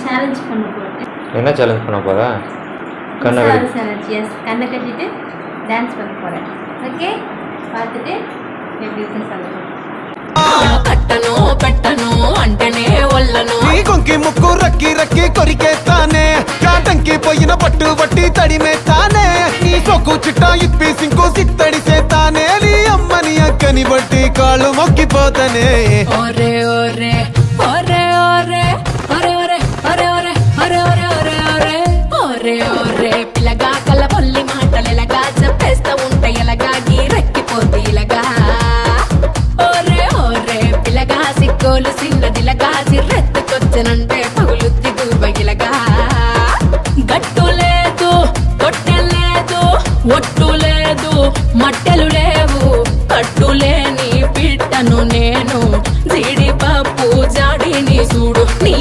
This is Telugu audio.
சேலஞ்ச் பண்ண போகிறேன். என்ன சேலஞ்ச் பண்ண போகிறா? கண்ணை சேலஞ்ச். எஸ், கண்ணை கட்டிட்டு டான்ஸ் பண்ண போகிறேன். ஓகே, பார்த்துட்டு எப்படி இருக்குன்னு சொல்லுங்கள். కట్టను పెట్టను అంటేనే ఒళ్ళను నీ కొంకి ముక్కు రక్కి రక్కి కొరికేస్తానే కాటంకి పోయిన పట్టు పట్టి తడిమేస్తానే నీ సొక్కు చిట్టా ఇప్పి సింకు సిత్తడి చేస్తానే నీ అమ్మని అక్కని బట్టి కాళ్ళు మొక్కిపోతానే ఒరే ఒరే ఒరే ఒరే ఒరే ఒరే ఒరే ఒరే ఒరే ఒరే ఒరే ఒరే ఒరే ఒరే పిల్లగా కళ్ళ పొల్లి మాటలు ఎలాగా చెప్పేస్తా ఉంటే ఎలాగా గీరెక్కిపోతే ఇలాగా సిక్కోలు చిన్నదిలగా చిర్రెత్తుకొచ్చనంటే పగులుద్ది గుబగిలగా గట్టు లేదు కొట్టె లేదు ఒట్టు లేదు మట్టెలు లేవు కట్టులేని పిట్టను నేను జీడిపప్పు జాడిని చూడు నీ